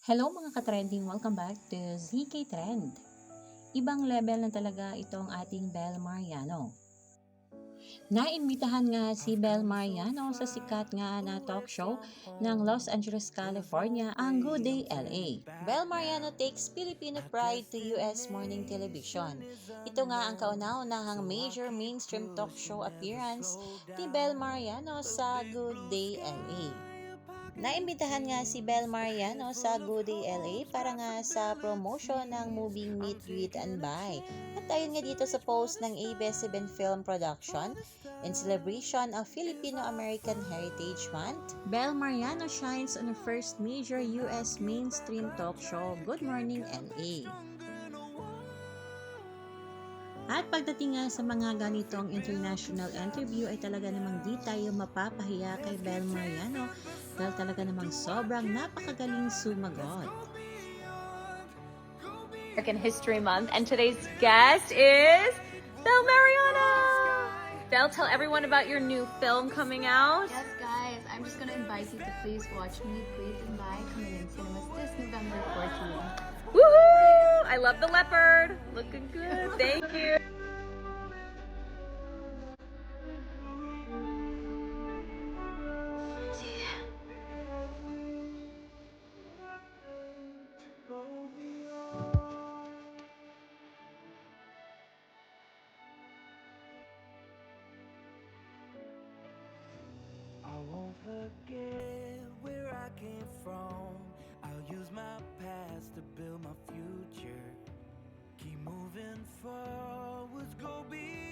Hello mga ka-trending! Welcome back to ZK Trend. Ibang level na talaga itong ating Bel Mariano. Naimbitahan nga si Bel Mariano sa sikat nga na talk show ng Los Angeles, California, ang Good Day LA. Bel Mariano takes Filipino pride to US morning television. Ito nga ang kauna-unahang major mainstream talk show appearance ni Bel Mariano sa Good Day LA. Naimbitahan nga si Bel Mariano sa Goody LA para nga sa promotion ng moving Meet, Greet, and Buy. At ayon nga dito sa post ng ABS-CBN Film Production, in celebration of Filipino-American Heritage Month, Bel Mariano shines on her first major US mainstream talk show, Good Morning LA. At pagdating nga sa mga ganitong international interview ay talaga namang di tayo mapapahiya kay Bel Mariano dahil talaga namang sobrang napakagaling sumagot. American History Month, and today's guest is Bel Mariano. Bel, tell everyone about your new film coming out. Yes, guys, I'm just gonna invite you to please watch me, Please and Buy, coming in cinemas this November 14th. Woohoo! I love the leopard. Looking good. Thank you. I won't forget where I came from. I'll use my past to build my future. Keep moving forwards, go beyond.